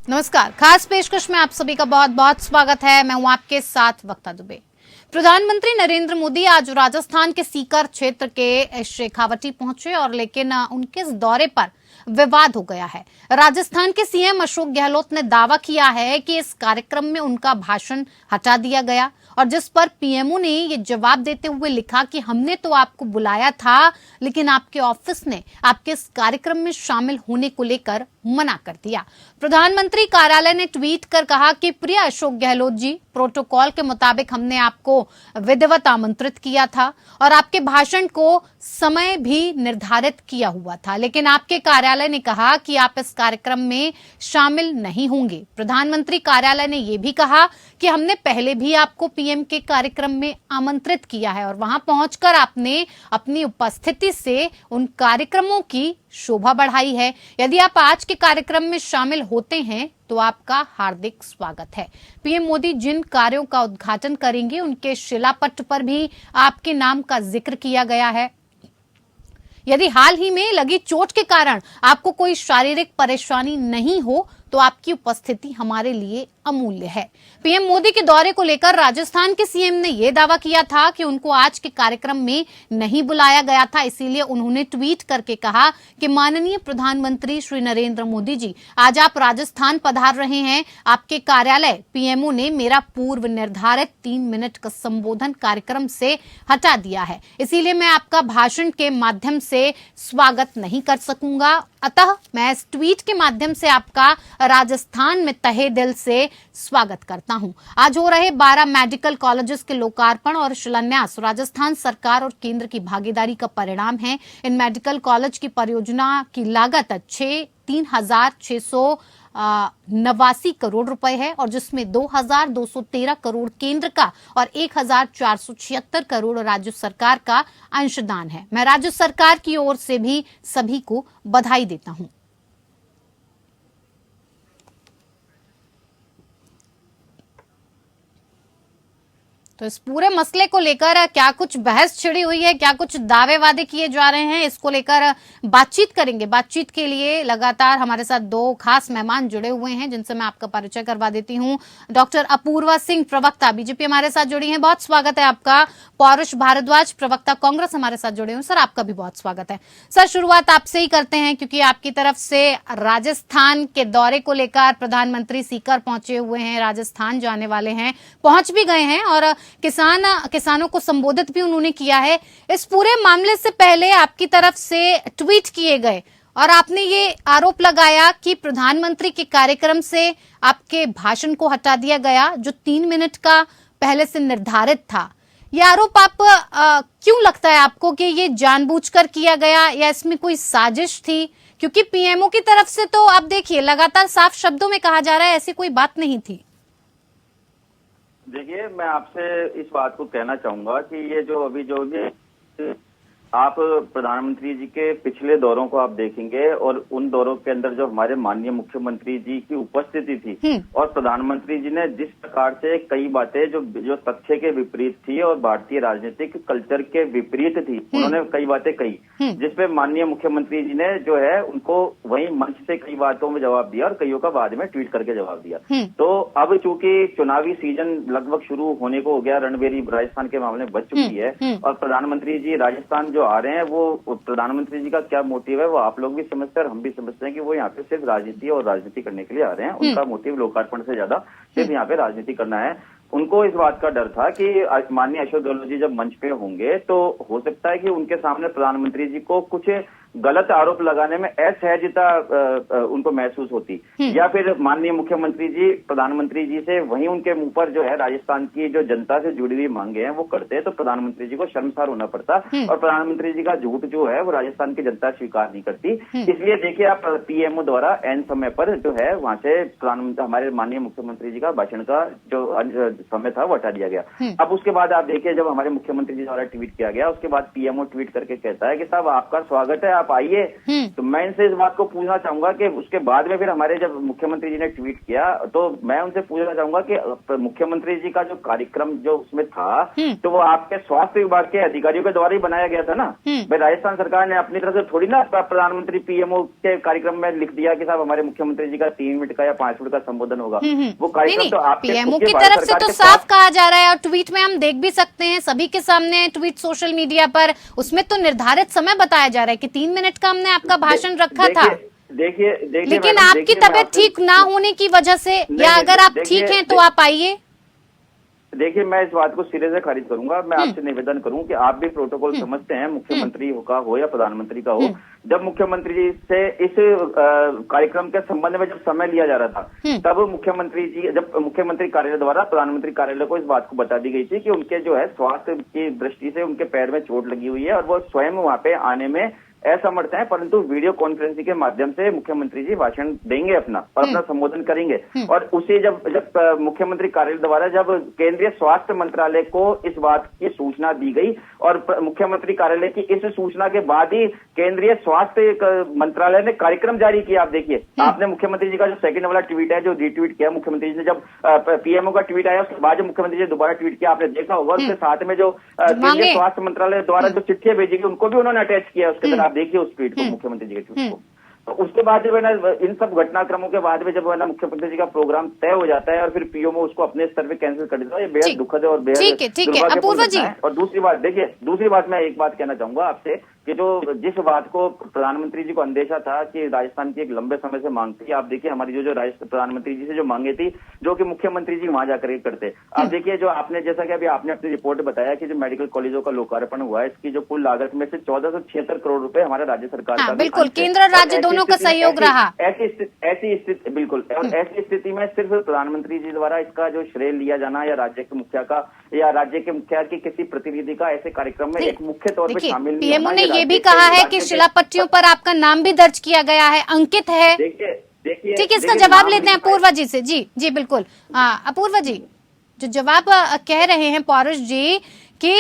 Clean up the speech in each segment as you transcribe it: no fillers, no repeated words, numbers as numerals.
नमस्कार। खास पेशकश में आप सभी का बहुत बहुत स्वागत है। मैं हूं आपके साथ वक्ता दुबे। प्रधानमंत्री नरेंद्र मोदी आज राजस्थान के सीकर क्षेत्र के शेखावटी पहुंचे और लेकिन उनके इस दौरे पर विवाद हो गया है। राजस्थान के सीएम अशोक गहलोत ने दावा किया है कि इस कार्यक्रम में उनका भाषण हटा दिया गया और जिस पर पीएमओ ने ये जवाब देते हुए लिखा कि हमने तो आपको बुलाया था लेकिन आपके ऑफिस ने आपके इस कार्यक्रम में शामिल होने को लेकर मना कर दिया। प्रधानमंत्री कार्यालय ने ट्वीट कर कहा कि प्रिय अशोक गहलोत जी, प्रोटोकॉल के मुताबिक हमने आपको विधिवत आमंत्रित किया था और आपके भाषण को समय भी निर्धारित किया हुआ था, लेकिन आपके कार्यालय ने कहा कि आप इस कार्यक्रम में शामिल नहीं होंगे। प्रधानमंत्री कार्यालय ने यह भी कहा कि हमने पहले भी आपको पीएम के कार्यक्रम में आमंत्रित किया है और वहां पहुंचकर आपने अपनी उपस्थिति से उन कार्यक्रमों की शोभा बढ़ाई है। यदि आप आज के कार्यक्रम में शामिल होते हैं तो आपका हार्दिक स्वागत है। पीएम मोदी जिन कार्यों का उद्घाटन करेंगे उनके शिलापट पर भी आपके नाम का जिक्र किया गया है। यदि हाल ही में लगी चोट के कारण आपको कोई शारीरिक परेशानी नहीं हो तो आपकी उपस्थिति हमारे लिए अमूल्य है। पीएम मोदी के दौरे को लेकर राजस्थान के सीएम ने यह दावा किया था कि उनको आज के कार्यक्रम में नहीं बुलाया गया था, इसीलिए उन्होंने ट्वीट करके कहा कि माननीय प्रधानमंत्री श्री नरेंद्र मोदी जी, आज आप राजस्थान पधार रहे हैं। आपके कार्यालय पीएमओ ने मेरा पूर्व निर्धारित 3 मिनट का संबोधन कार्यक्रम से हटा दिया है, इसीलिए मैं आपका भाषण के माध्यम से स्वागत नहीं कर सकूंगा। अतः मैं इस ट्वीट के माध्यम से आपका राजस्थान में तहे दिल से स्वागत करता हूं। आज हो रहे 12 मेडिकल कॉलेजेस के लोकार्पण और शिलान्यास राजस्थान सरकार और केंद्र की भागीदारी का परिणाम है। इन मेडिकल कॉलेज की परियोजना की लागत 3,689 करोड़ रुपए है और जिसमें 2,213 करोड़ केंद्र का और 1,476 करोड़ राज्य सरकार का अंशदान है। मैं राज्य सरकार की ओर से भी सभी को बधाई देता हूं। तो इस पूरे मसले को लेकर क्या कुछ बहस छिड़ी हुई है, क्या कुछ दावे वादे किए जा रहे हैं, इसको लेकर बातचीत करेंगे। बातचीत के लिए लगातार हमारे साथ 2 खास मेहमान जुड़े हुए हैं जिनसे मैं आपका परिचय करवा देती हूं। डॉक्टर अपूर्वा सिंह, प्रवक्ता बीजेपी, हमारे साथ जुड़ी हैं, बहुत स्वागत है आपका। पौरुष भारद्वाज, प्रवक्ता कांग्रेस, हमारे साथ जुड़े हुए, सर आपका भी बहुत स्वागत है। सर, शुरुआत आपसे ही करते हैं क्योंकि आपकी तरफ से राजस्थान के दौरे को लेकर प्रधानमंत्री सीकर पहुंचे हुए हैं, राजस्थान जाने वाले हैं, पहुंच भी गए हैं और किसानों को संबोधित भी उन्होंने किया है। इस पूरे मामले से पहले आपकी तरफ से ट्वीट किए गए और आपने ये आरोप लगाया कि प्रधानमंत्री के कार्यक्रम से आपके भाषण को हटा दिया गया जो 3 मिनट का पहले से निर्धारित था। यह आरोप आप क्यों लगता है आपको कि ये जानबूझकर किया गया या इसमें कोई साजिश थी? क्योंकि पीएमओ की तरफ से तो आप देखिए लगातार साफ शब्दों में कहा जा रहा है ऐसी कोई बात नहीं थी। देखिए, मैं आपसे इस बात को कहना चाहूंगा कि ये जो आप प्रधानमंत्री जी के पिछले दौरों को आप देखेंगे और उन दौरों के अंदर जो हमारे माननीय मुख्यमंत्री जी की उपस्थिति थी और प्रधानमंत्री जी ने जिस प्रकार से कई बातें जो तथ्य के विपरीत थी और भारतीय राजनीतिक कल्चर के विपरीत थी, उन्होंने कई बातें कही जिसपे माननीय मुख्यमंत्री जी ने जो है उनको वहीं मंच से कई बातों में जवाब दिया और कईयों का बाद में ट्वीट करके जवाब दिया। तो अब चूंकि चुनावी सीजन लगभग शुरू होने को हो गया, रणबेरी राजस्थान के मामले में बच चुकी है और प्रधानमंत्री जी राजस्थान जो आ रहे हैं वो प्रधानमंत्री जी का क्या मोटिव है वो आप लोग भी समझते हैं और हम भी समझते हैं कि वो यहाँ पे सिर्फ राजनीति और राजनीति करने के लिए आ रहे हैं। उनका मोटिव लोकार्पण से ज्यादा सिर्फ यहाँ पे राजनीति करना है। उनको इस बात का डर था कि माननीय अशोक गहलोत जी जब मंच पे होंगे तो हो सकता है कि उनके सामने प्रधानमंत्री जी को कुछ गलत आरोप लगाने में असहजता उनको महसूस होती या फिर माननीय मुख्यमंत्री जी प्रधानमंत्री जी से वहीं उनके मुंह पर जो है राजस्थान की जो जनता से जुड़ी हुई मांगे हैं वो करते तो प्रधानमंत्री जी को शर्मसार होना पड़ता और प्रधानमंत्री जी का झूठ जो है वो राजस्थान की जनता स्वीकार नहीं करती। इसलिए देखिए, आप पीएमओ द्वारा एन समय पर जो है वहां से हमारे माननीय मुख्यमंत्री जी का भाषण का जो समय था वो हटा दिया गया। अब उसके बाद आप देखिए, जब हमारे मुख्यमंत्री जी द्वारा ट्वीट किया गया उसके बाद पीएमओ ट्वीट करके कहता है कि साहब आपका स्वागत है, आप आप आइए। तो मैं इनसे इस बात को पूछना चाहूंगा कि उसके बाद में फिर हमारे जब मुख्यमंत्री जी ने ट्वीट किया तो मैं उनसे पूछना चाहूंगा कि मुख्यमंत्री जी का जो कार्यक्रम जो उसमें था तो वो आपके स्वास्थ्य विभाग के अधिकारियों के द्वारा ही बनाया गया था ना। भाई राजस्थान सरकार ने अपनी तरफ से थोड़ी ना प्रधानमंत्री पीएमओ के कार्यक्रम में लिख दिया कि साहब हमारे मुख्यमंत्री जी का 3 मिनट का या 5 मिनट का संबोधन होगा। वो कार्यक्रम तो आपके पीएमओ की तरफ से तो साफ कहा जा रहा है और ट्वीट में हम देख भी सकते हैं सभी के सामने ट्वीट सोशल मीडिया पर, उसमें तो निर्धारित समय बताया जा रहा है कि 3 मिनट का हमने आपका भाषण रखा था। देखिए लेकिन आपकी तबीयत ठीक ना होने की वजह से या अगर आप ठीक हैं तो आप आइए। देखिए मैं इस बात को सिरे से खारिज करूंगा। मैं आपसे निवेदन करूं कि आप भी प्रोटोकॉल समझते हैं, मुख्यमंत्री का हो या प्रधानमंत्री का हो, जब मुख्यमंत्री जी से इस कार्यक्रम के संबंध में जब समय लिया जा रहा था तब मुख्यमंत्री जी जब मुख्यमंत्री कार्यालय द्वारा प्रधानमंत्री कार्यालय को इस बात को बता दी गई थी कि उनके जो है स्वास्थ्य की दृष्टि से उनके पैर में चोट लगी हुई है और वो स्वयं वहां पे आने में असमर्थ हैं, परंतु वीडियो कॉन्फ्रेंसिंग के माध्यम से मुख्यमंत्री जी भाषण देंगे अपना और अपना संबोधन करेंगे। और उसे जब मुख्यमंत्री कार्यालय द्वारा जब केंद्रीय स्वास्थ्य मंत्रालय को इस बात की सूचना दी गई और मुख्यमंत्री कार्यालय की इस सूचना के बाद ही केंद्रीय स्वास्थ्य मंत्रालय ने कार्यक्रम जारी किया। आप देखिए आपने मुख्यमंत्री जी का जो सेकंड वाला ट्वीट है जो रीट्वीट किया मुख्यमंत्री जी ने, जब पीएमओ का ट्वीट आया उसके बाद जब मुख्यमंत्री जी ने दोबारा ट्वीट किया आपने देखा होगा, उसके साथ में जो केंद्रीय स्वास्थ्य मंत्रालय द्वारा जो चिट्ठियां भेजी गई उनको भी उन्होंने अटैच किया उसके तरह। आप देखिए उस ट्वीट को, मुख्यमंत्री जी के ट्वीट को। तो उसके बाद जब है ना इन सब घटनाक्रमों के बाद में जब है ना मुख्यमंत्री जी का प्रोग्राम तय हो जाता है और फिर पीएमओ उसको अपने स्तर पे कैंसिल कर देता है, ये बेहद दुखद है और बेहद दुर्भाग्यपूर्ण है। और दूसरी बात देखिए, दूसरी बात मैं एक बात कहना चाहूंगा आपसे कि जो जिस बात को प्रधानमंत्री जी को अंदेशा था कि राजस्थान की एक लंबे समय से मांग थी, आप देखिए हमारी जो प्रधानमंत्री जी से जो मांगे थी जो कि मुख्यमंत्री जी वहां जाकर करते, आप देखिए जो आपने जैसा कि अभी आपने अपनी रिपोर्ट बताया कि जो मेडिकल कॉलेजों का लोकार्पण हुआ है इसकी जो कुल लागत में से 1476 करोड़ रुपए हमारे राज्य सरकार का बिल्कुल केंद्र और राज्य दोनों का सहयोग रहा। ऐसी स्थिति बिल्कुल, और ऐसी स्थिति में सिर्फ प्रधानमंत्री जी द्वारा इसका जो श्रेय लिया जाना या राज्य के मुखिया का या राज्य के मुखिया की किसी प्रतिनिधि का ऐसे कार्यक्रम में एक मुख्य तौर पर शामिल पीएमओ ने ये भी कहा है कि शिलापट्टियों पर आपका नाम भी दर्ज किया गया है, अंकित है। देखिए ठीक है, इसका जवाब लेते हैं अपूर्वा जी से। जी बिल्कुल, अपूर्वा जी जो जवाब कह रहे हैं पौरुष जी कि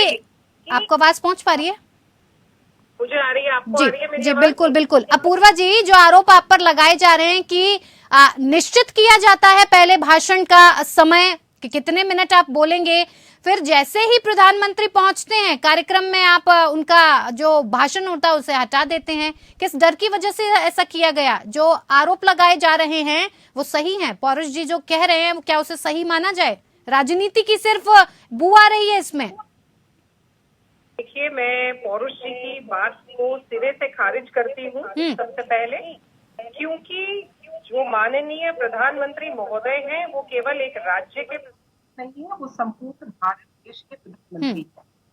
आपको आवाज पहुंच पा रही है? मुझे आ रही है, आपको आ रही है मेरी जी आवाज? बिल्कुल। अपूर्वा जी जो आरोप आप पर लगाए जा रहे हैं कि निश्चित किया जाता है पहले भाषण का समय कि कितने मिनट आप बोलेंगे, फिर जैसे ही प्रधानमंत्री पहुंचते हैं कार्यक्रम में आप उनका जो भाषण होता है उसे हटा देते हैं, किस डर की वजह से ऐसा किया गया? जो आरोप लगाए जा रहे हैं वो सही हैं? पौरुष जी जो कह रहे हैं क्या उसे सही माना जाए? राजनीति की सिर्फ बू आ रही है इसमें? देखिए मैं पौरुष जी की बात को सिरे से खारिज करती हूँ सबसे पहले, क्योंकि जो माननीय प्रधानमंत्री महोदय हैं वो केवल एक राज्य के नहीं है, वो संपूर्ण भारत देश के प्रधानमंत्री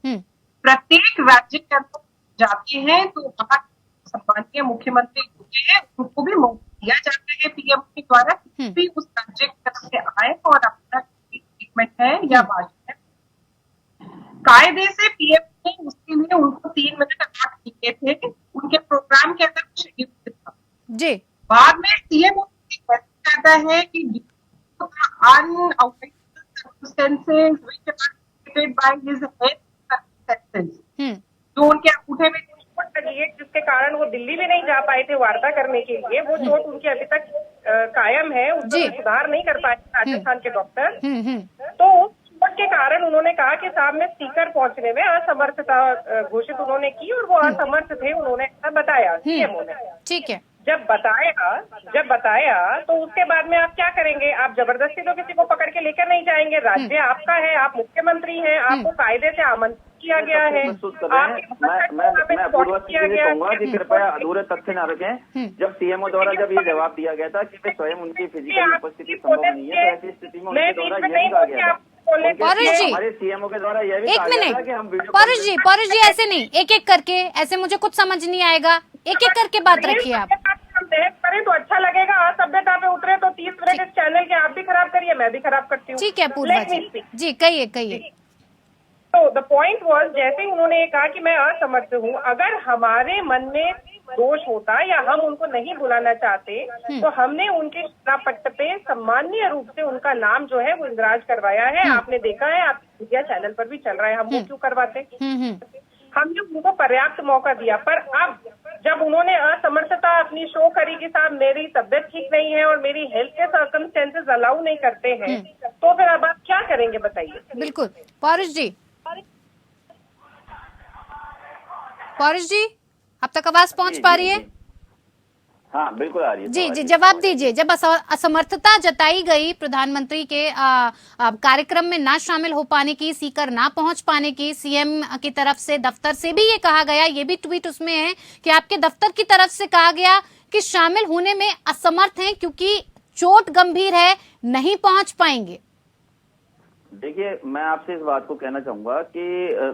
हैं। प्रत्येक राज्य के अंदर जाते हैं तो वहाँ सम्माननीय मुख्यमंत्री होते हैं, उनको भी मौका दिया जाता है पीएम के द्वारा भी उस राज्य की तरफ से आए और अपना स्टेटमेंट है या भाषण है। कायदे से पीएम ने उसके लिए उनको 3 मिनट अलॉट किए थे, उनके प्रोग्राम के अंदर शेड्यूल था जी। बाद में सीएम कहता है कि जो उनके अंगूठे में चोट लगी है जिसके कारण वो दिल्ली में नहीं जा पाए थे वार्ता करने के लिए, वो चोट उनकी अभी तक कायम है, उसमें सुधार नहीं कर पाए राजस्थान के डॉक्टर। तो चोट के कारण उन्होंने कहा कि साहब में स्पीकर पहुंचने में असमर्थता घोषित उन्होंने की और वो असमर्थ थे, उन्होंने ऐसा बताया सीएमओ ने। ठीक है, जब बताया तो उसके बाद में आप क्या करेंगे? आप जबरदस्ती तो किसी को पकड़ के लेकर नहीं जाएंगे, राज्य आपका है, आप मुख्यमंत्री हैं, आपको कायदे से आमंत्रित किया गया है। मैं अपूर्वा जी से कहूंगा कि कृपया अधूरे तथ्य न रखें। जब सीएमओ द्वारा जब ये जवाब दिया गया था कि स्वयं उनकी फिजिकल उपस्थिति संभव नहीं है, तो ऐसी स्थिति में उनके द्वारा यह कहा गया हमारे सीएमओ के द्वारा यह भी कहा गया कि हम पौरुष जी ऐसे नहीं, एक एक करके, ऐसे मुझे कुछ समझ नहीं आएगा, एक एक करके बात रखिए आप। हम बहस करें तो अच्छा लगेगा, असभ्यता पे उतरे तो 30 मिनट इस चैनल के आप भी खराब करिए, मैं भी खराब करती हूँ। ठीक है पूर्वा जी कहिए। तो द पॉइंट वाज, जैसे ही उन्होंने ये कहा कि मैं असमर्थ हूँ, अगर हमारे मन में दोष होता या हम उनको नहीं बुलाना चाहते तो हमने उनके शिलापट्ट पे सम्माननीय रूप से उनका नाम जो है वो इंदराज करवाया है। आपने देखा है, आप मीडिया चैनल पर भी चल रहा है, हम वो क्यों करवाते? हमने उनको पर्याप्त मौका दिया। पर अब जब जब उन्होंने असमर्थता अपनी शो करी कि साहब मेरी तबीयत ठीक नहीं है और मेरी हेल्थ के सर्कमस्टेंसेस अलाउ नहीं करते हैं, तो फिर अब आप क्या करेंगे बताइए। बिल्कुल। पौरुष जी अब तक आवाज पहुंच पा रही है? हाँ बिल्कुल आ रही है। जी, जवाब दीजिए। जब असमर्थता जताई गई प्रधानमंत्री के कार्यक्रम में ना शामिल हो पाने की, सीकर ना पहुंच पाने की, सीएम की तरफ से, दफ्तर से भी ये कहा गया, ये भी ट्वीट उसमें है कि आपके दफ्तर की तरफ से कहा गया कि शामिल होने में असमर्थ हैं क्योंकि चोट गंभीर है, नहीं पहुंच पाएंगे। देखिए, मैं आपसे इस बात को कहना चाहूंगा कि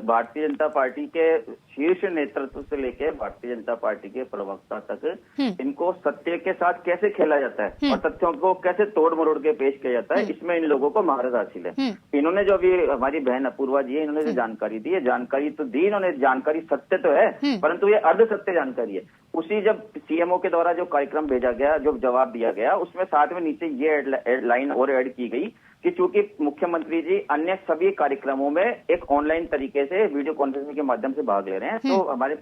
भारतीय जनता पार्टी के शीर्ष नेतृत्व से लेकर भारतीय जनता पार्टी के प्रवक्ता तक इनको सत्य के साथ कैसे खेला जाता है और तथ्यों को कैसे तोड़ मरोड़ के पेश किया जाता है, इसमें इन लोगों को महारत हासिल है। इन्होंने जो अभी हमारी बहन अपूर्वा जी है, इन्होंने जो जानकारी दी है, जानकारी तो दी इन्होंने, जानकारी सत्य तो है, परंतु ये अर्ध सत्य जानकारी है। उसी जब सीएमओ के द्वारा जो कार्यक्रम भेजा गया, जो जवाब दिया गया, उसमें साथ में नीचे ये लाइन और ऐड की गई कि चूंकि मुख्यमंत्री जी अन्य सभी कार्यक्रमों में एक ऑनलाइन तरीके से वीडियो कॉन्फ्रेंसिंग के माध्यम से भाग ले रहे हैं, तो हमारे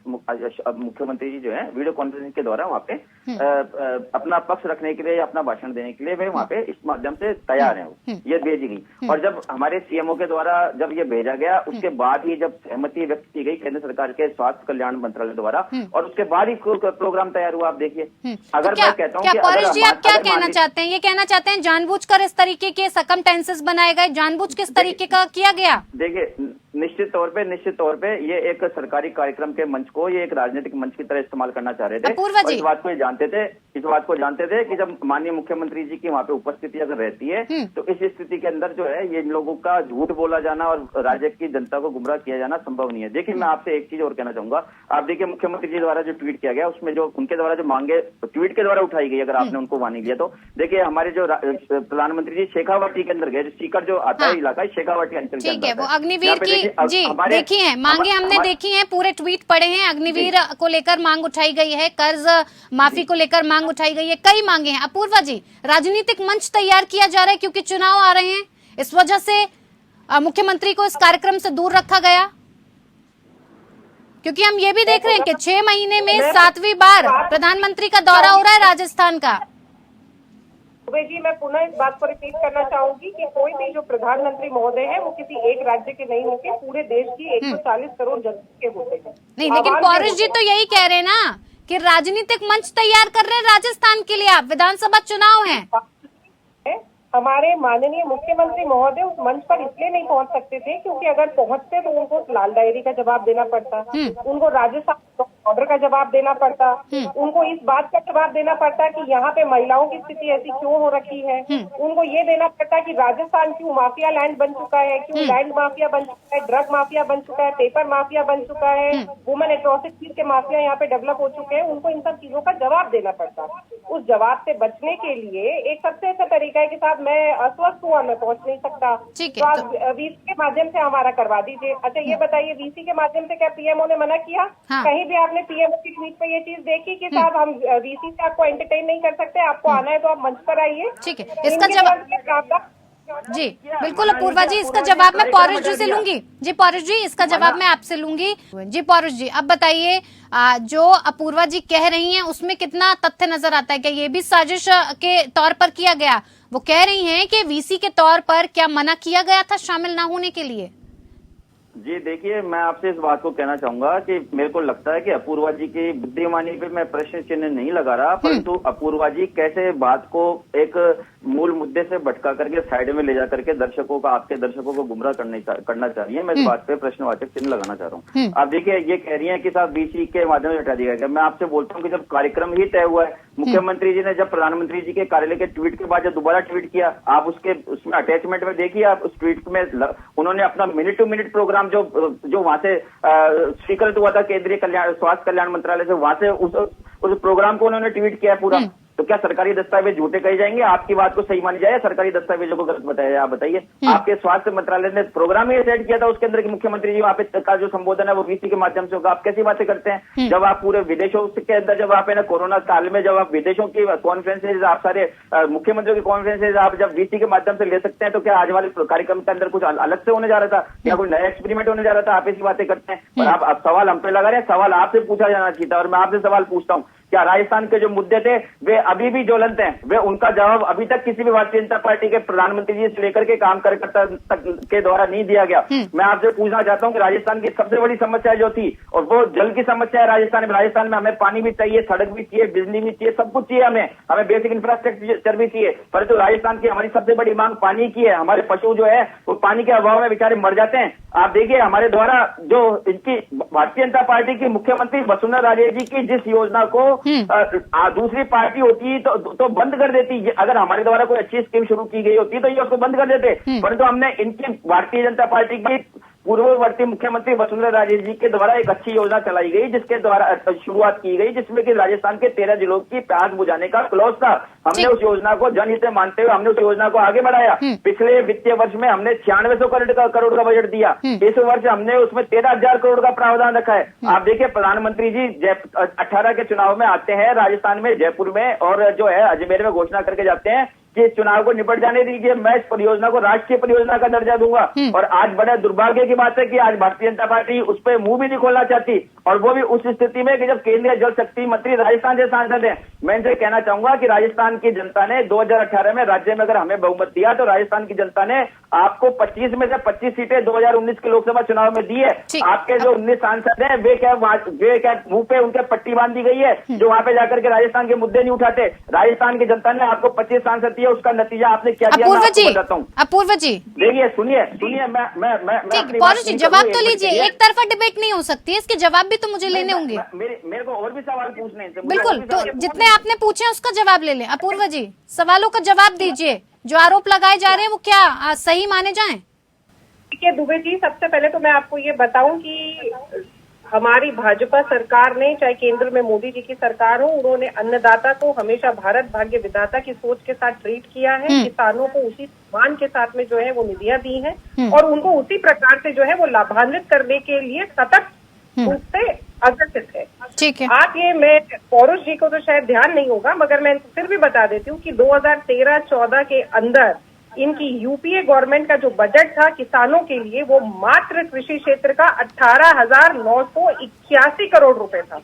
मुख्यमंत्री जी जो है वीडियो कॉन्फ्रेंसिंग के द्वारा वहाँ पे अपना पक्ष रखने के लिए या अपना भाषण देने के लिए वे वहाँ पे इस माध्यम से तैयार हैं। ये भेजी गई और जब हमारे सीएमओ के द्वारा जब ये भेजा गया, उसके बाद ही जब सहमति व्यक्त की गई केंद्र सरकार के स्वास्थ्य कल्याण मंत्रालय द्वारा, और उसके बाद ही प्रोग्राम तैयार हुआ। आप देखिए, अगर मैं कहता हूँ कि पौरुष जी आप क्या कहना चाहते हैं? ये कहना चाहते हैं जानबूझकर इस तरीके के सकमटेंसेस बनाए गए, जानबूझ किस तरीके का किया गया? देखिए, निश्चित तौर पे ये एक सरकारी कार्यक्रम के मंच को ये एक राजनीतिक मंच की तरह इस्तेमाल करना चाह रहे थे। और इस बात को जानते थे कि जब माननीय मुख्यमंत्री जी की वहाँ पे उपस्थिति अगर रहती है तो इस स्थिति के अंदर जो है ये इन लोगों का झूठ बोला जाना और राज्य की जनता को गुमराह किया जाना संभव नहीं है। देखिए, मैं आपसे एक चीज और कहना चाहूंगा। आप देखिए, मुख्यमंत्री जी द्वारा जो ट्वीट किया गया, उसमें जो उनके द्वारा जो मांगे ट्वीट के द्वारा उठाई गई, अगर आपने उनको मान लिया तो देखिए, हमारे जो प्रधानमंत्री जी शेखावाटी के अंदर गए, जो सीकर जो आता है इलाका, शेखावाटी अंचल के अंदर, वो अग्निवीर की जी देखी है मांगे, हमने देखी है, पूरे ट्वीट पढ़े हैं। अग्निवीर को लेकर मांग उठाई गई है, कर्ज माफी को लेकर मांग उठाई गई है, कई मांगे हैं। अपूर्वा जी, राजनीतिक मंच तैयार किया जा रहा है क्योंकि चुनाव आ रहे हैं, इस वजह से मुख्यमंत्री को इस कार्यक्रम से दूर रखा गया? क्योंकि हम ये भी देख रहे हैं कि 6 महीने में 7वीं बार प्रधानमंत्री का दौरा हो रहा है राजस्थान का। जी, मैं पुनः इस बात को रिपीट करना चाहूंगी कि कोई भी जो प्रधानमंत्री महोदय है वो किसी एक राज्य के नहीं होके पूरे देश की 140 करोड़ जनता के होते हैं। नहीं, लेकिन पौरुष जी तो यही कह रहे हैं ना कि राजनीतिक मंच तैयार कर रहे हैं राजस्थान के लिए। आप विधानसभा चुनाव है, हमारे माननीय मुख्यमंत्री महोदय उस मंच पर इसलिए नहीं पहुंच सकते थे क्योंकि अगर पहुंचते तो उनको लाल डायरी का जवाब देना पड़ता, उनको राजस्थान ऑर्डर का जवाब देना पड़ता, उनको इस बात का जवाब देना पड़ता कि यहाँ पे महिलाओं की स्थिति ऐसी क्यों हो रखी है, उनको ये देना पड़ता कि राजस्थान क्यों माफिया लैंड बन चुका है, क्यों लैंड माफिया बन चुका है, ड्रग माफिया बन चुका है, पेपर माफिया बन चुका है, वुमेन एट्रोसिटीज के माफिया यहाँ पे डेवलप हो चुके हैं। उनको इन सब चीजों का जवाब देना पड़ता। उस जवाब से बचने के लिए एक सबसे अच्छा तरीका है कि साहब मैं अस्वस्थ हुआ, मैं पहुंच नहीं सकता, तो आप वीसी के माध्यम से हमारा करवा दीजिए। अच्छा, ये बताइए, वीसी के माध्यम से क्या पीएमओ ने मना किया? कहीं भी आपने पीएमओ की ट्वीट पे ये चीज देखी कि साहब हम वीसी से आपको एंटरटेन नहीं कर सकते, आपको आना है तो आप मंच पर आइए? ठीक है, इसका जवाब जी बिल्कुल अपूर्वा जी, इसका जवाब मैं पौरुष जी से लूंगी। जी पौरुष जी, इसका जवाब मैं आपसे लूंगी। जी पौरुष जी, अब बताइए, जो अपूर्वा जी कह रही हैं उसमें कितना तथ्य नजर आता है? क्या ये भी साजिश के तौर पर किया गया? वो कह रही हैं कि वीसी के तौर पर क्या मना किया गया था शामिल ना होने के लिए? जी देखिए, मैं आपसे इस बात को कहना चाहूंगा कि मेरे को लगता है कि अपूर्वा जी की बुद्धिमानी पे मैं प्रश्न चिन्ह नहीं लगा रहा, परंतु अपूर्वा जी कैसे बात को एक मूल मुद्दे से भटका करके साइड में ले जा करके दर्शकों का, आपके दर्शकों को गुमराह करना चाह रही है, मैं इस बात पे प्रश्नवाचक चिन्ह लगाना चाह रहा हूँ। आप देखिए, ये कह रही है कि साहब बीसी के माध्यम से हटा दिया गया। मैं आपसे बोलता हूँ कि जब कार्यक्रम ही तय हुआ है, मुख्यमंत्री जी ने जब प्रधानमंत्री जी के कार्यालय के ट्वीट के बाद जब दोबारा ट्वीट किया, आप उसमें अटैचमेंट में देखिए, आप उस ट्वीट में उन्होंने अपना मिनट टू मिनट प्रोग्राम जो वहां से स्वीकृत हुआ था केंद्रीय स्वास्थ्य कल्याण मंत्रालय से, वहां से उस प्रोग्राम को उन्होंने ट्वीट किया पूरा। तो क्या सरकारी दस्तावेज झूठे कहे जाएंगे? आपकी बात को सही मानी जाए, सरकारी दस्तावेजों को गलत बताया जाए? आप बताइए। आपके स्वास्थ्य मंत्रालय ने प्रोग्राम ही सेट किया था उसके अंदर कि मुख्यमंत्री जी वहाँ पे का जो संबोधन है वो वीसी के माध्यम से होगा। आप कैसी बातें करते हैं? जब आप पूरे विदेशों के अंदर, जब आप है ना कोरोना काल में, जब आप विदेशों की कॉन्फ्रेंसेज, आप सारे मुख्यमंत्रियों की कॉन्फ्रेंसेज आप जब वीसी के माध्यम से ले सकते हैं, तो क्या आज वाले कार्यक्रम के अंदर कुछ अलग से होने जा रहा था? क्या कोई नया एक्सपेरिमेंट होने जा रहा था? आप ऐसी बातें करते हैं और आप सवाल हम पे लगा रहे हैं। सवाल आपसे पूछा जाना चाहिए था और मैं आपसे सवाल पूछता हूँ, क्या राजस्थान के जो मुद्दे थे वे अभी भी ज्वलंत हैं? वे उनका जवाब अभी तक किसी भी भारतीय जनता पार्टी के प्रधानमंत्री जी से लेकर के काम कार्यकर्ता तक के द्वारा नहीं दिया गया। मैं आपसे पूछना चाहता हूं कि राजस्थान की सबसे बड़ी समस्या जो थी, और वो जल की समस्या है राजस्थान में। राजस्थान में हमें पानी भी चाहिए, सड़क भी चाहिए, बिजली भी चाहिए, सब कुछ चाहिए, हमें बेसिक इंफ्रास्ट्रक्चर भी चाहिए, परंतु राजस्थान की हमारी सबसे बड़ी मांग पानी की है। हमारे पशु जो है वो पानी के अभाव में बेचारे मर जाते हैं। आप देखिए हमारे द्वारा जो इनकी भारतीय जनता पार्टी की मुख्यमंत्री वसुंधरा राजे जी की जिस योजना को दूसरी पार्टी होती तो बंद कर देती। अगर हमारे द्वारा कोई अच्छी स्कीम शुरू की गई होती तो ये उसको बंद कर देते, परंतु हमने इनकी भारतीय जनता पार्टी की पूर्ववर्ती मुख्यमंत्री वसुंधरा राजे जी के द्वारा एक अच्छी योजना चलाई गई, जिसके द्वारा शुरुआत की गई, जिसमें कि राजस्थान के 13 जिलों की प्यास बुझाने का क्लॉज था। हमने उस योजना को जनहित से मानते हुए हमने उस योजना को आगे बढ़ाया। पिछले वित्तीय वर्ष में हमने 9600 करोड़ का बजट दिया। इस वर्ष हमने उसमें 13,000 करोड़ का प्रावधान रखा है। आप देखिए प्रधानमंत्री जी 18 के चुनाव में आते हैं राजस्थान में, जयपुर में, और जो है अजमेर में घोषणा करके जाते हैं कि इस चुनाव को निपट जाने दीजिए, मैं इस परियोजना को राष्ट्रीय परियोजना का दर्जा दूंगा। और आज बड़े दुर्भाग्य की बात है कि आज भारतीय जनता पार्टी उस पर मुंह भी नहीं खोलना चाहती, और वो भी उस स्थिति में कि जब केंद्रीय जल शक्ति मंत्री राजस्थान से सांसद हैं। मैं इनसे कहना चाहूंगा कि राजस्थान की जनता ने 2018 में राज्य में अगर हमें बहुमत दिया तो राजस्थान की जनता ने आपको 25 में से 25 सीटें 2019 के लोकसभा चुनाव में दी है। आपके जो 19 सांसद हैं वे क्या मुंह पे उनके पट्टी बांध दी गई है, जो वहां पे जाकर के राजस्थान के मुद्दे नहीं उठाते। राजस्थान की जनता ने आपको 25 सांसद दिया, उसका नतीजा आपने क्या किया? अपूर्व जी देखिए, सुनिए मैं पौरुष जी जवाब तो लीजिए, एक तरफा डिबेट नहीं हो सकती है, इसके जवाब भी तो मुझे लेने होंगे। मेरे को और भी सवाल पूछने हैं। बिल्कुल, तो जितने आपने पूछे उसका जवाब ले लें। अपूर्व जी सवालों का जवाब दीजिए, जो आरोप लगाए जा रहे हैं वो क्या सही माने जाएं? देखिए दुबे जी, सबसे पहले तो मैं आपको ये बताऊं कि हमारी भाजपा सरकार ने, चाहे केंद्र में मोदी जी की सरकार हो, उन्होंने अन्नदाता को हमेशा भारत भाग्य विधाता की सोच के साथ ट्रीट किया है। किसानों को उसी सम्मान के साथ में जो है वो निधियां दी हैं और उनको उसी प्रकार से जो है वो लाभान्वित करने के लिए सतत रूप से अग्रसित है। ठीक है। आप ये, मैं पौरुष जी को तो शायद ध्यान नहीं होगा मगर मैं फिर भी बता देती हूँ कि 2013-14 के अंदर इनकी यूपीए गवर्नमेंट का जो बजट था किसानों के लिए, वो मात्र कृषि क्षेत्र का 18,981 करोड़ रुपए था।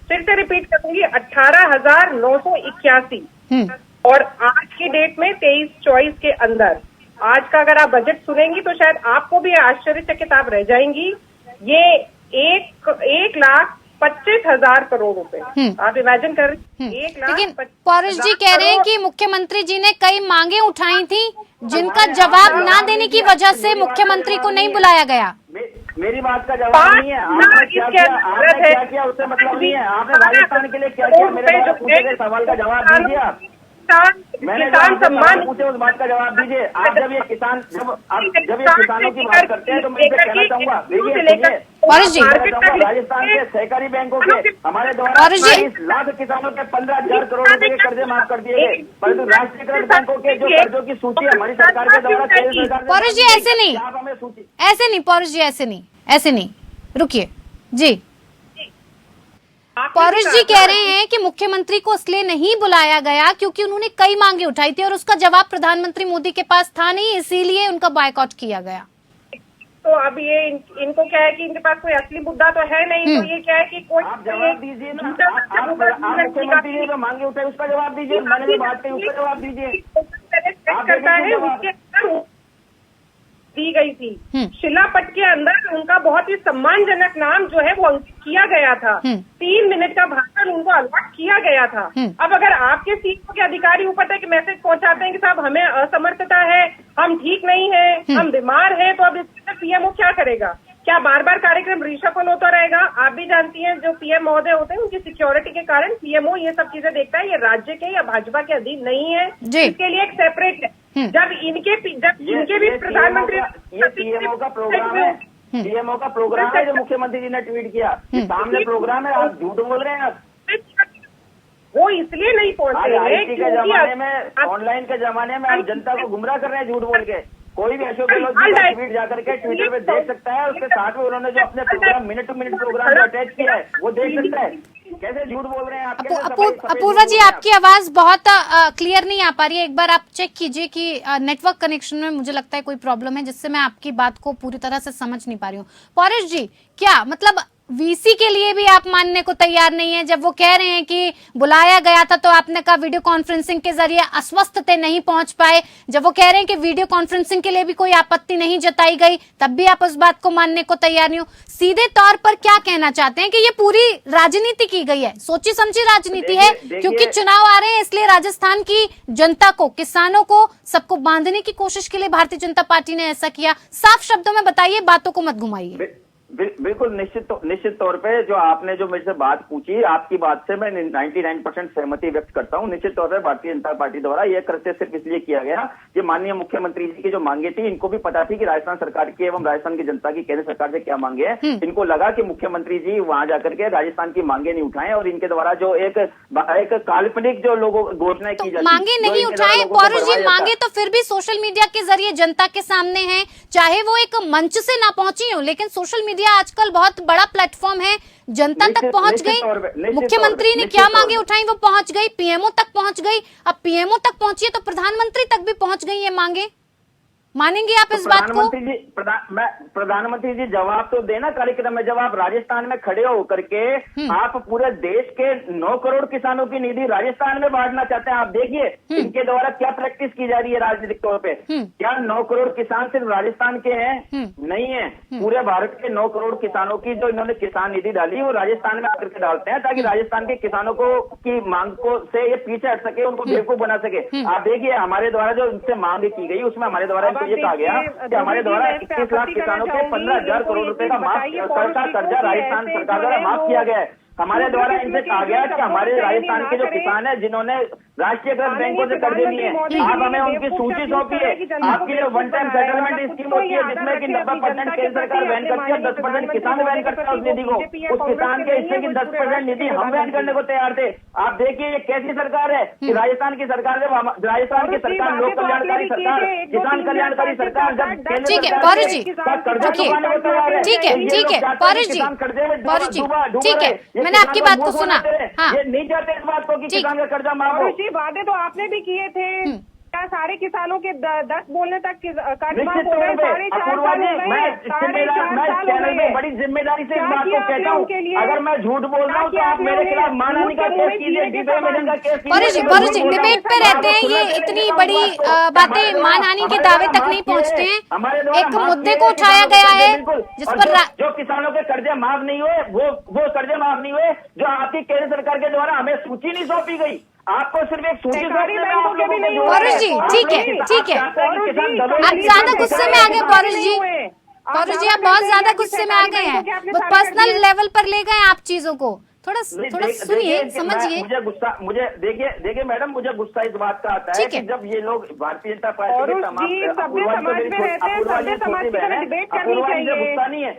फिर से रिपीट करूंगी, 18,981। और आज की डेट में 23-24 के अंदर आज का अगर आप बजट सुनेंगी तो शायद आपको भी आश्चर्यचकित आप रह जाएंगी। ये 1,25,000 करोड़ रुपए आप इमेजिन कर रहे हैं। लेकिन पौरुष जी कह रहे हैं कि मुख्यमंत्री जी ने कई मांगे उठाई थी जिनका जवाब ना देने की वजह से मुख्यमंत्री को नहीं बुलाया गया। मेरी बात का जवाब नहीं है। आपने क्या किया उससे मतलब नहीं है। आपने राजस्थान के लिए क्या किया? मेरे पूछे गए सवाल का जवाब दीजिए आप। किसान सम्मान पूछे उस बात का जवाब दीजिए। आप जब ये किसानों की बात करते हैं तो मैं कहना चाहूंगा, राजस्थान के सहकारी बैंकों के हमारे द्वारा 22 लाख किसानों के 15,000 करोड़ रुपए के कर्जे माफ कर दिए गए, परंतु राष्ट्रीयकृत बैंकों के जो कर्जों की सूची हमारी सरकार के द्वारा पौरुष जी ऐसे नहीं, पौरुष जी ऐसे नहीं, रुकिए जी। पौरुष जी कह रहे हैं कि मुख्यमंत्री को इसलिए नहीं बुलाया गया क्योंकि उन्होंने कई मांगे उठाई थी और उसका जवाब प्रधानमंत्री मोदी के पास था नहीं, इसीलिए उनका बायकॉट किया गया। तो अब ये इनको क्या है कि इनके पास कोई असली मुद्दा तो है नहीं, तो ये क्या है कि कोई जवाब दीजिए ना। मुख्यमंत्री ने जो मांगे उठाई उसका जवाब दीजिए। मैंने जो बात कही उसका जवाब दीजिए। करता है उसके दी गई थी शिलापट के अंदर उनका बहुत ही सम्मानजनक नाम जो है वो अंकित किया गया था। 3 मिनट का भाषण उनको अलॉट किया गया था। अब अगर आपके सीईओ के अधिकारी ऊपर तक मैसेज पहुंचाते हैं कि साहब हमें असमर्थता है, हम ठीक नहीं है, हम बीमार हैं, तो अब इसके पीएमओ क्या करेगा? क्या बार बार कार्यक्रम रिशफल होता रहेगा? आप भी जानती हैं जो पीएम महोदय होते हैं उनकी सिक्योरिटी के कारण पीएमओ ये सब चीजें देखता है। ये राज्य के या भाजपा के अधीन नहीं है, इसके लिए एक सेपरेट है। जब इनके भी प्रधानमंत्री पीएमओ का प्रोग्राम है, पीएमओ का प्रोग्राम है जो मुख्यमंत्री जी ने ट्वीट किया, सामने प्रोग्राम है, आप झूठ बोल रहे हैं। वो इसलिए नहीं आज पहुंचे हैं IT के जमाने में, क्योंकि ऑनलाइन के जमाने में आप जनता को गुमराह कर रहे हैं झूठ बोल के। कोई भी अशोक गहलोत जी का ट्वीट जाकर के ट्विटर पे देख सकता है, उसके साथ में उन्होंने जो अपने program minute to minute program जो अटैच किया है वो देख सकता है। कैसे झूठ बोल रहे हैं आप? कैसे अपूर्वा जी, आपकी आवाज बहुत क्लियर नहीं आ पा रही है। एक बार आप चेक कीजिए कि नेटवर्क कनेक्शन में मुझे लगता है कोई प्रॉब्लम है, जिससे मैं आपकी बात को पूरी तरह से समझ नहीं पा रही हूँ। पौरुष जी, क्या मतलब वीसी के लिए भी आप मानने को तैयार नहीं है? जब वो कह रहे हैं कि बुलाया गया था तो आपने कहा वीडियो कॉन्फ्रेंसिंग के जरिए, अस्वस्थ थे नहीं पहुंच पाए। जब वो कह रहे हैं कि वीडियो कॉन्फ्रेंसिंग के लिए भी कोई आपत्ति नहीं जताई गई, तब भी आप उस बात को मानने को तैयार नहीं हो। सीधे तौर पर क्या कहना चाहते हैं कि ये पूरी राजनीति की गई है, सोची समझी राजनीति है? क्योंकि चुनाव आ रहे हैं, इसलिए राजस्थान की जनता को, किसानों को, सबको बांधने की कोशिश के लिए भारतीय जनता पार्टी ने ऐसा किया। साफ शब्दों में बताइए, बातों को मत घुमाइए। बिल्कुल निश्चित तौर पे जो आपने जो मेरे से बात पूछी, आपकी बात से मैं 99% सहमति व्यक्त करता हूं। निश्चित तौर पे भारतीय जनता पार्टी द्वारा यह कृत्य सिर्फ इसलिए किया गया कि माननीय मुख्यमंत्री जी की जो मांगे थी, इनको भी पता थी कि राजस्थान सरकार की एवं राजस्थान की जनता की केंद्र सरकार से क्या मांगे हैं। इनको लगा कि मुख्यमंत्री जी वहां जाकर के राजस्थान की मांगे नहीं उठाएं और इनके द्वारा जो एक काल्पनिक जो लोगों घोषणाएं की जाती, मांगे नहीं उठाए पौरुष जी, मांगे तो फिर भी सोशल मीडिया के जरिए जनता के सामने है, चाहे वो एक मंच से ना पहुंची हो, लेकिन सोशल मीडिया आजकल बहुत बड़ा प्लेटफॉर्म है, जनता तक पहुंच गई। मुख्यमंत्री ने क्या मांगे उठाई वो पहुंच गई, पीएमओ तक पहुंच गई। अब पीएमओ तक पहुंची है तो प्रधानमंत्री तक भी पहुंच गई ये मांगे। मानेंगे आप इस बात को? प्रधानमंत्री जी जवाब तो देना कार्यक्रम में। जब आप राजस्थान में खड़े होकर के आप पूरे देश के 9 करोड़ किसानों की निधि राजस्थान में बांटना चाहते हैं, आप देखिए इनके द्वारा क्या प्रैक्टिस की जा रही है राजनीतिक तौर पे। क्या 9 करोड़ किसान सिर्फ राजस्थान के हैं? नहीं है, पूरे भारत के 9 करोड़ किसानों की जो इन्होंने किसान निधि डाली वो राजस्थान में आकर के डालते हैं, ताकि राजस्थान के किसानों को की मांग को से ये पीछे हट सके, उनको बेवकूफ बना सके। आप देखिए हमारे द्वारा जो इनसे मांग की गई उसमें हमारे द्वारा ये कहा गया कि हमारे द्वारा 21 लाख किसानों को 15,000 करोड़ रुपए का कर्जा राजस्थान सरकार द्वारा माफ किया गया है। हमारे द्वारा इनसे कहा गया कि हमारे राजस्थान के जो किसान हैं जिन्होंने राष्ट्रीयकृत बैंकों से कर्जे लिए हैं, आप हमें उनकी सूची सौंपी है। आपके लिए वन टाइम सेटलमेंट स्कीम होती है जिसमें कि 90% केंद्र सरकार वहन करती है, 10% किसान वहन करता है उस निधि को। उस किसान के हिस्से की 10% निधि हम वहन करने को तैयार थे। आप देखिए ये कैसी सरकार है कि राजस्थान की सरकार, जब राजस्थान की सरकार लोक कल्याणकारी सरकार, किसान कल्याणकारी सरकार, जब ठीक है पौरुष जी, ठीक है पौरुष जी, ठीक है, मैंने आपकी बात को सुना। हाँ, ये नहीं चाहते इस बात को कि किसान का कर्जा माफ हो। वादे तो आपने भी किए थे, क्या सारे किसानों के 10 बोलने तक कर्ज माफ हो गए? 4.5 साल मैं बड़ी जिम्मेदारी से इस बात को कहता हूँ, अगर मैं झूठ बोल रहा हूँ तो आप मेरे खिलाफ मानहानि का केस कीजिए, डिफेमेशन का केस कीजिए। पौरुष जी डिबेट पे रहते हैं, ये इतनी बड़ी बातें मानहानि के दावे तक नहीं पहुँचते हैं। एक मुद्दे को उठाया गया है जिस पर जो किसानों के कर्जे माफ नहीं हुए वो कर्जे माफ नहीं हुए जो आपकी केंद्र सरकार के द्वारा हमें सूची नहीं सौंपी गई। आपको सिर्फ एक सूची पौरुष जी, ठीक है, आप ज्यादा गुस्से में आ गए पौरुष जी, आप बहुत ज्यादा गुस्से में आ गए हैं, वो पर्सनल लेवल पर ले गए आप चीजों को। थोड़ा सुनिए, समझिए। मुझे देखिए मैडम, मुझे गुस्सा इस बात का आता है कि जब ये लोग भारतीय जनता पार्टी के तमाम गुस्सा नहीं है,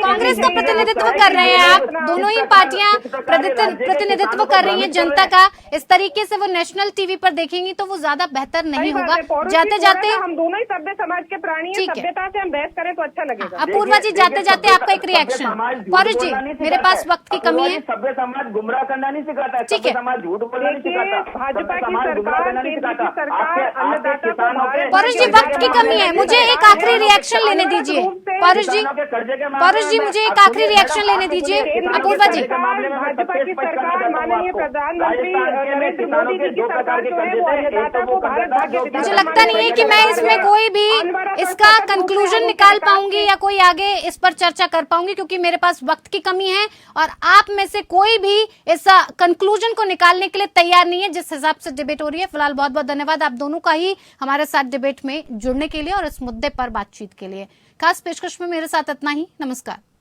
कांग्रेस का प्रतिनिधित्व कर रहे हैं आप, दोनों ही पार्टियां प्रतिनिधित्व कर रही हैं जनता का। इस तरीके से वो नेशनल टीवी पर देखेंगी तो वो ज्यादा बेहतर नहीं होगा। जाते जाते हम दोनों ही सभ्य समाज के प्राणी हैं, सभ्यता से हम बहस करें तो अच्छा लगेगा। अपूर्वा जी, जाते जाते आपका एक रिएक्शन। पौरुष जी, मेरे पास वक्त की कमी है। सभ्य समाज गुमराह करना नहीं सिखाता है, सभ्य समाज झूठ बोलना नहीं सिखाता, भाजपा की सरकार। पौरुष जी, वक्त की कमी है, मुझे एक आखिरी रिएक्शन लेने दीजिए। पौरुष जी, मुझे एक आखिरी रिएक्शन लेने दीजिए। अपूर्वा जी, भाजपा की सरकार, माननीय प्रधानमंत्री नरेंद्र मोदी जी की सरकार जो है वो अन्नदाता को भारत भाग्य। मुझे लगता नहीं है कि मैं इसमें कोई भी इसका कंक्लूजन निकाल पाऊंगी या कोई आगे इस पर चर्चा कर पाऊंगी, क्योंकि मेरे पास वक्त की कमी है और आप में से कोई भी इस कंक्लूजन को निकालने के लिए तैयार नहीं है जिस हिसाब से डिबेट हो रही है। फिलहाल बहुत बहुत धन्यवाद आप दोनों का ही हमारे साथ डिबेट में जुड़ने के लिए और इस मुद्दे पर बातचीत के लिए। खास पेशकश में मेरे साथ इतना ही। नमस्कार।